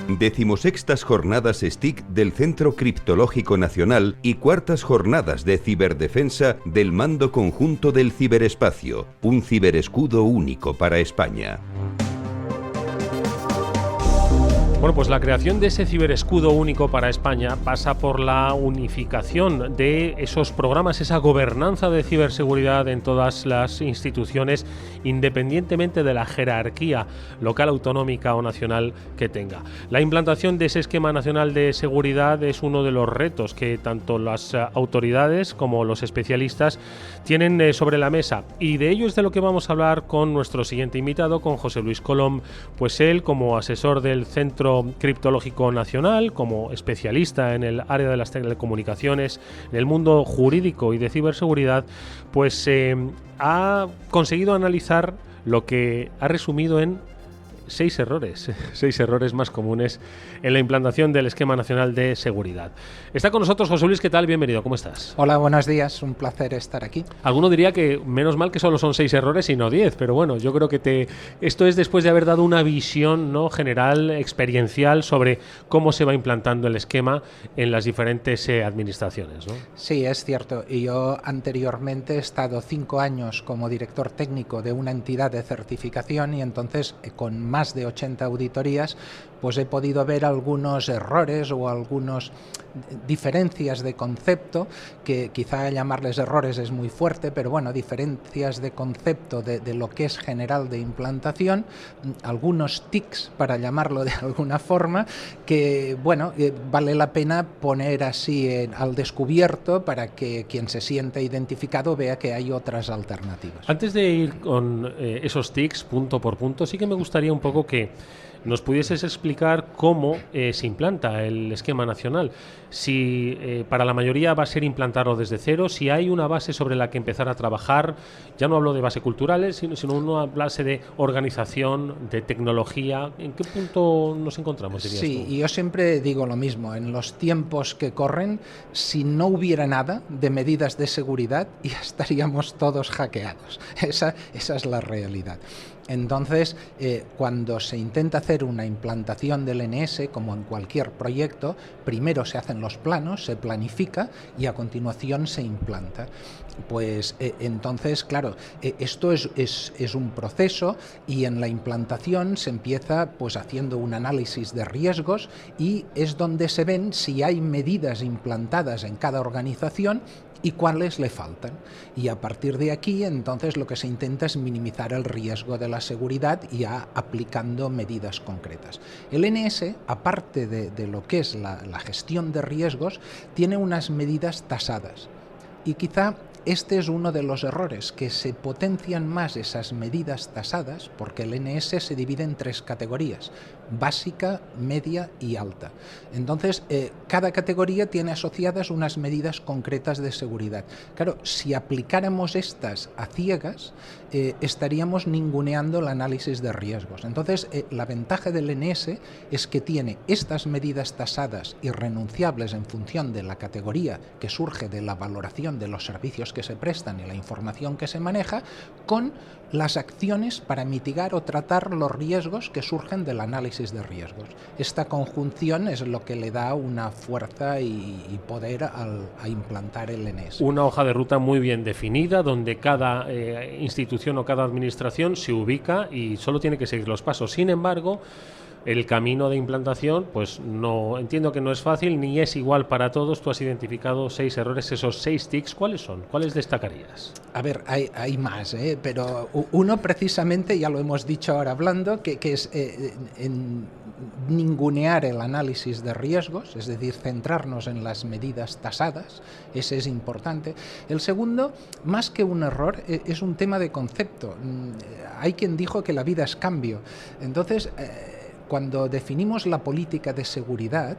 16ª Jornadas STIC del Centro Criptológico Nacional y 4ª Jornadas de Ciberdefensa del Mando Conjunto del Ciberespacio, un ciberescudo único para España. Bueno, pues la creación de ese ciberescudo único para España pasa por la unificación de esos programas, esa gobernanza de ciberseguridad en todas las instituciones, independientemente de la jerarquía local, autonómica o nacional que tenga. La implantación de ese esquema nacional de seguridad es uno de los retos que tanto las autoridades como los especialistas tienen sobre la mesa, y de ello es de lo que vamos a hablar con nuestro siguiente invitado, con José Luis Colom, pues él, como asesor del Centro Criptológico Nacional, como especialista en el área de las telecomunicaciones, en el mundo jurídico y de ciberseguridad, pues ha conseguido analizar lo que ha resumido en 6 errores más comunes en la implantación del Esquema Nacional de Seguridad. Está con nosotros José Luis, ¿qué tal? Bienvenido, ¿cómo estás? Hola, buenos días, un placer estar aquí. Alguno diría que menos mal que solo son 6 errores y no 10, pero bueno, yo creo que esto es después de haber dado una visión, ¿no?, general, experiencial sobre cómo se va implantando el esquema en las diferentes administraciones, ¿no? Sí, es cierto, y yo anteriormente he estado 5 años como director técnico de una entidad de certificación y entonces con más de 80 auditorías, pues he podido ver algunos errores o algunas diferencias de concepto, que quizá llamarles errores es muy fuerte, pero bueno, diferencias de concepto de lo que es general de implantación, algunos tics, para llamarlo de alguna forma, que bueno, vale la pena poner así al descubierto para que quien se siente identificado vea que hay otras alternativas. Antes de ir con esos tics punto por punto, sí que me gustaría un poco que nos pudieses explicar cómo se implanta el esquema nacional. Si para la mayoría va a ser implantarlo desde cero, si hay una base sobre la que empezar a trabajar, ya no hablo de base culturales, sino una base de organización, de tecnología. ¿En qué punto nos encontramos, dirías tú? Sí, y yo siempre digo lo mismo, en los tiempos que corren, si no hubiera nada de medidas de seguridad, ya estaríamos todos hackeados. Esa es la realidad. Entonces, cuando se intenta hacer una implantación del NS, como en cualquier proyecto, primero se hacen los planos, se planifica y a continuación se implanta. Pues entonces, claro, esto es un proceso, y en la implantación se empieza pues haciendo un análisis de riesgos, y es donde se ven si hay medidas implantadas en cada organización y cuáles le faltan. Y a partir de aquí, entonces, lo que se intenta es minimizar el riesgo de la seguridad, ya aplicando medidas concretas. El NS, aparte de lo que es la gestión de riesgos, tiene unas medidas tasadas. Y quizá este es uno de los errores, que se potencian más esas medidas tasadas, porque el NS se divide en 3 categorías: básica, media y alta. Entonces, cada categoría tiene asociadas unas medidas concretas de seguridad. Claro, si aplicáramos estas a ciegas, estaríamos ninguneando el análisis de riesgos. Entonces, la ventaja del NS es que tiene estas medidas tasadas y renunciables en función de la categoría, que surge de la valoración de los servicios que se prestan y la información que se maneja, con las acciones para mitigar o tratar los riesgos que surgen del análisis de riesgos. Esta conjunción es lo que le da una fuerza y poder a implantar el NS. Una hoja de ruta muy bien definida, donde cada institución o cada administración se ubica y solo tiene que seguir los pasos. Sin embargo, el camino de implantación, pues no entiendo que no es fácil ni es igual para todos. Tú has identificado 6 errores, esos 6 tics. ¿Cuáles son? ¿Cuáles destacarías? A ver, hay más, pero uno precisamente, ya lo hemos dicho ahora hablando, que es ningunear el análisis de riesgos, es decir, centrarnos en las medidas tasadas. Ese es importante. El segundo, más que un error, es un tema de concepto. Hay quien dijo que la vida es cambio. Entonces, cuando definimos la política de seguridad,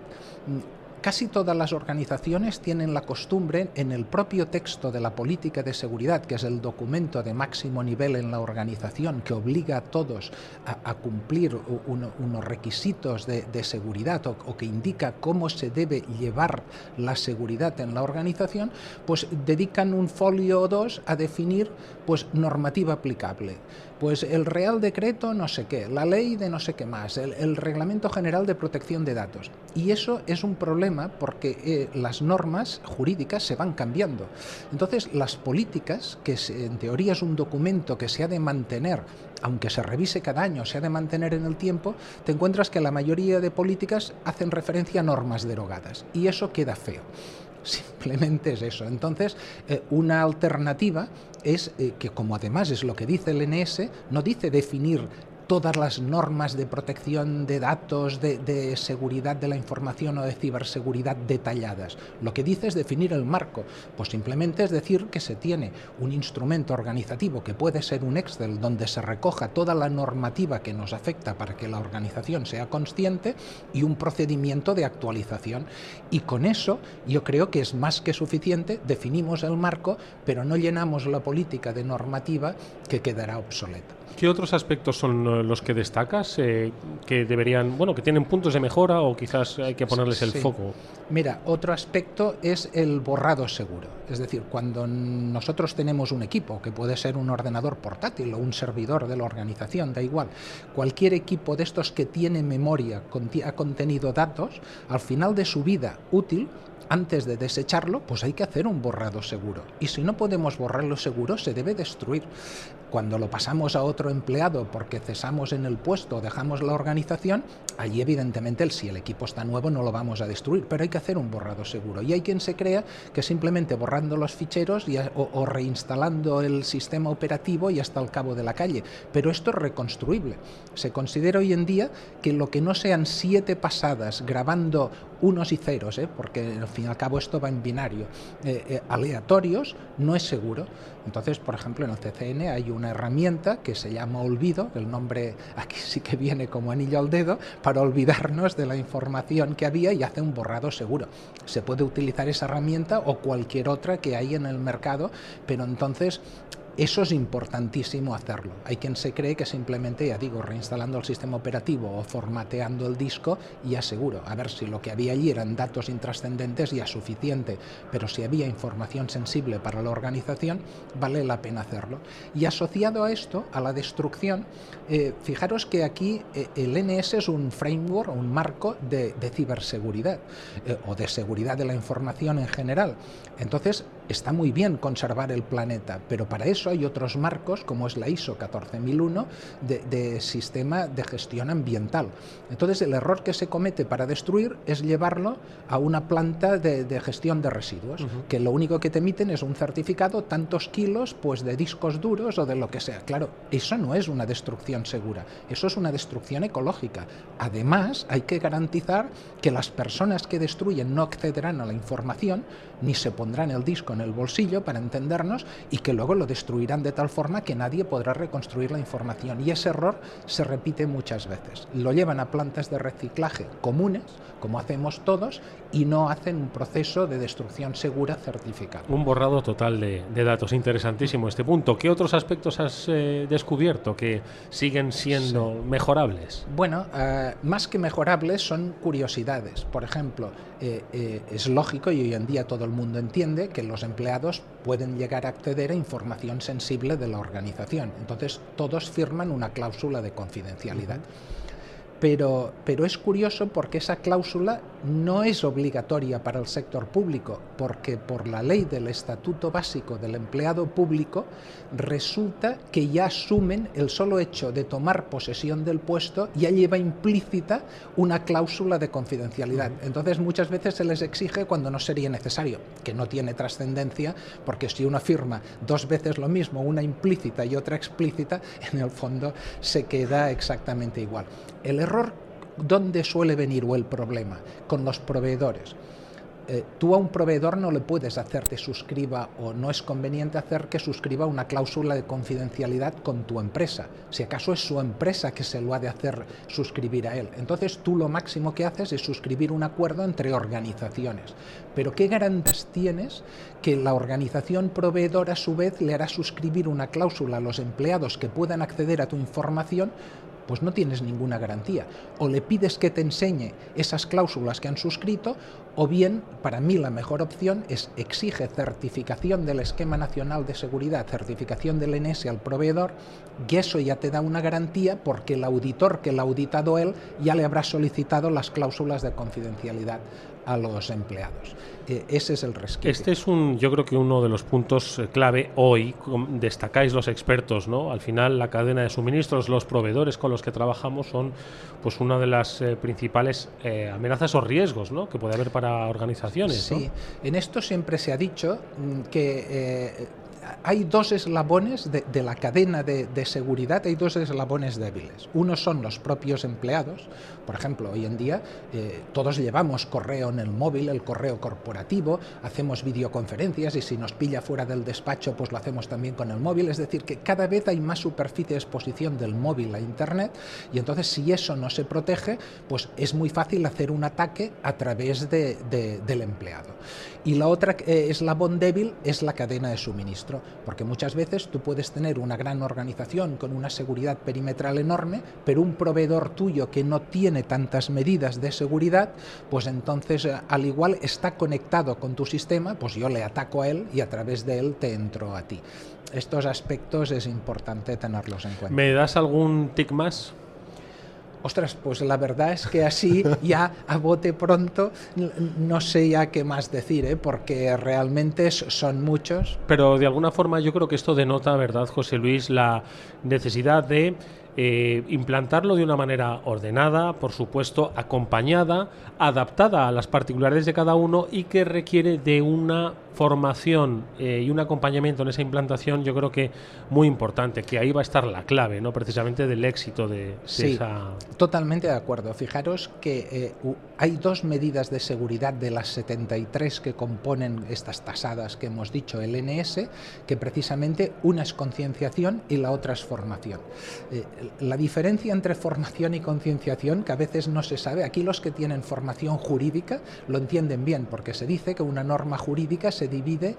casi todas las organizaciones tienen la costumbre, en el propio texto de la política de seguridad, que es el documento de máximo nivel en la organización, que obliga a todos a cumplir unos requisitos de seguridad, o que indica cómo se debe llevar la seguridad en la organización, pues dedican un folio o 2 a definir pues normativa aplicable. pues el Real Decreto no sé qué, la ley de no sé qué más, el Reglamento General de Protección de Datos. Y eso es un problema porque las normas jurídicas se van cambiando. Entonces, las políticas, que en teoría es un documento que se ha de mantener, aunque se revise cada año, se ha de mantener en el tiempo, te encuentras que la mayoría de políticas hacen referencia a normas derogadas. Y eso queda feo. Simplemente es eso. Entonces, una alternativa es que, como además es lo que dice el NS, no dice definir todas las normas de protección de datos, de seguridad de la información o de ciberseguridad detalladas. Lo que dice es definir el marco. Pues simplemente es decir que se tiene un instrumento organizativo que puede ser un Excel donde se recoja toda la normativa que nos afecta para que la organización sea consciente y un procedimiento de actualización. Y con eso yo creo que es más que suficiente, definimos el marco, pero no llenamos la política de normativa que quedará obsoleta. ¿Qué otros aspectos son los que destacas que deberían, que tienen puntos de mejora o quizás hay que ponerles el foco? Mira, otro aspecto es el borrado seguro. Es decir, cuando nosotros tenemos un equipo, que puede ser un ordenador portátil o un servidor de la organización, da igual, cualquier equipo de estos que tiene memoria, ha contenido datos, al final de su vida útil, antes de desecharlo, pues hay que hacer un borrado seguro. Y si no podemos borrarlo seguro, se debe destruir. Cuando lo pasamos a otro empleado porque cesamos en el puesto o dejamos la organización, allí evidentemente si el equipo está nuevo no lo vamos a destruir, pero hay que hacer un borrado seguro. Y hay quien se crea que simplemente borrando los ficheros o reinstalando el sistema operativo y hasta el cabo de la calle. Pero esto es reconstruible. Se considera hoy en día que lo que no sean 7 pasadas grabando unos y ceros, porque al fin y al cabo esto va en binario, aleatorios, no es seguro. Entonces, por ejemplo, en el CCN hay una herramienta que se llama Olvido, el nombre aquí sí que viene como anillo al dedo, para olvidarnos de la información que había y hace un borrado seguro. Se puede utilizar esa herramienta o cualquier otra que hay en el mercado, pero entonces eso es importantísimo hacerlo. Hay quien se cree que simplemente, ya digo, reinstalando el sistema operativo o formateando el disco ya seguro. A ver, si lo que había allí eran datos intrascendentes ya suficiente, pero si había información sensible para la organización, vale la pena hacerlo. Y asociado a esto, a la destrucción, fijaros que aquí el NS es un framework, un marco de ciberseguridad o de seguridad de la información en general. Entonces, está muy bien conservar el planeta, pero para eso hay otros marcos, como es la ISO 14001, de sistema de gestión ambiental. Entonces, el error que se comete para destruir es llevarlo a una planta de gestión de residuos, que lo único que te emiten es un certificado, tantos kilos pues de discos duros o de lo que sea. Claro, eso no es una destrucción segura, eso es una destrucción ecológica. Además, hay que garantizar que las personas que destruyen no accederán a la información, ni se pondrán el disco en el bolsillo, para entendernos, y que luego lo destruirán de tal forma que nadie podrá reconstruir la información. Y ese error se repite muchas veces. Lo llevan a plantas de reciclaje comunes, como hacemos todos, y no hacen un proceso de destrucción segura certificado. Un borrado total de datos. Interesantísimo este punto. ¿Qué otros aspectos has descubierto que siguen siendo mejorables? Bueno, más que mejorables son curiosidades. Por ejemplo, es lógico y hoy en día todo el mundo entiende que los empleados pueden llegar a acceder a información sensible de la organización. Entonces todos firman una cláusula de confidencialidad. Pero es curioso porque esa cláusula no es obligatoria para el sector público, porque por la ley del Estatuto Básico del Empleado Público resulta que ya asumen el solo hecho de tomar posesión del puesto, ya lleva implícita una cláusula de confidencialidad. Entonces muchas veces se les exige cuando no sería necesario, que no tiene trascendencia, porque si uno firma 2 veces lo mismo, una implícita y otra explícita, en el fondo se queda exactamente igual. El error, ¿dónde suele venir o el problema? Con los proveedores. Tú a un proveedor no le puedes hacer que suscriba, o no es conveniente hacer que suscriba una cláusula de confidencialidad con tu empresa. Si acaso es su empresa que se lo ha de hacer suscribir a él. Entonces tú lo máximo que haces es suscribir un acuerdo entre organizaciones. Pero ¿qué garantías tienes que la organización proveedora a su vez le hará suscribir una cláusula a los empleados que puedan acceder a tu información pues no tienes ninguna garantía. O le pides que te enseñe esas cláusulas que han suscrito, o bien, para mí la mejor opción es exige certificación del Esquema Nacional de Seguridad, certificación del NS al proveedor, y eso ya te da una garantía porque el auditor que lo ha auditado él ya le habrá solicitado las cláusulas de confidencialidad a los empleados. Ese es el resquicio. Este es yo creo que uno de los puntos clave hoy, destacáis los expertos, ¿no? Al final la cadena de suministros, los proveedores con los que trabajamos son pues una de las principales amenazas o riesgos, ¿no?, que puede haber para organizaciones. Sí, ¿no? En esto siempre se ha dicho que hay dos eslabones de la cadena de seguridad, hay dos eslabones débiles. Uno son los propios empleados. Por ejemplo, hoy en día todos llevamos correo en el móvil, el correo corporativo, hacemos videoconferencias y si nos pilla fuera del despacho pues lo hacemos también con el móvil. Es decir, que cada vez hay más superficie de exposición del móvil a Internet y entonces si eso no se protege, pues es muy fácil hacer un ataque a través del empleado. Y la otra eslabón débil es la cadena de suministro, porque muchas veces tú puedes tener una gran organización con una seguridad perimetral enorme, pero un proveedor tuyo que no tiene tantas medidas de seguridad, pues entonces al igual está conectado con tu sistema, pues yo le ataco a él y a través de él te entro a ti. Estos aspectos es importante tenerlos en cuenta. ¿Me das algún tic más? Ostras, pues la verdad es que así ya a bote pronto no sé ya qué más decir, porque realmente son muchos. Pero de alguna forma yo creo que esto denota, ¿verdad, José Luis?, la necesidad de implantarlo de una manera ordenada, por supuesto, acompañada, adaptada a las particularidades de cada uno y que requiere de una formación y un acompañamiento en esa implantación, yo creo que muy importante, que ahí va a estar la clave, ¿no?, precisamente del éxito de esa... Totalmente de acuerdo. Fijaros que hay dos medidas de seguridad de las 73 que componen estas tasadas que hemos dicho, el NS, que precisamente una es concienciación y la otra es formación. La diferencia entre formación y concienciación, que a veces no se sabe, aquí los que tienen formación jurídica lo entienden bien, porque se dice que una norma jurídica se divide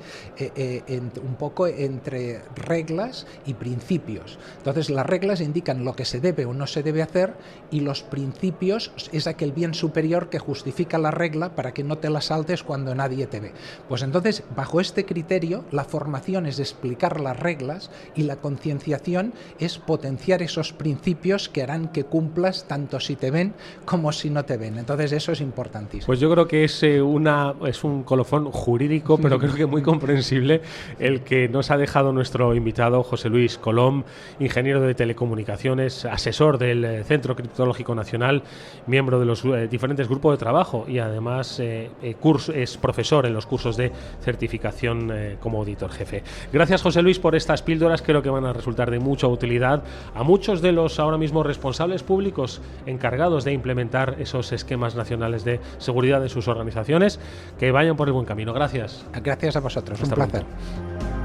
un poco entre reglas y principios. Entonces las reglas indican lo que se debe o no se debe hacer y los principios es aquel bien superior que justifica la regla para que no te la saltes cuando nadie te ve. Pues entonces, bajo este criterio, la formación es explicar las reglas y la concienciación es potenciar esos principios que harán que cumplas tanto si te ven como si no te ven. Entonces eso es importantísimo. Pues yo creo que es un colofón jurídico, pero creo que muy comprensible el que nos ha dejado nuestro invitado José Luis Colom, ingeniero de telecomunicaciones, asesor del Centro Criptológico Nacional, miembro de los diferentes grupos de trabajo y además es profesor en los cursos de certificación como auditor jefe. Gracias, José Luis, por estas píldoras. Creo que van a resultar de mucha utilidad a muchos de los ahora mismo responsables públicos encargados de implementar esos esquemas nacionales de seguridad en sus organizaciones. Que vayan por el buen camino. Gracias. Gracias a vosotros. Hasta un placer. Pronto.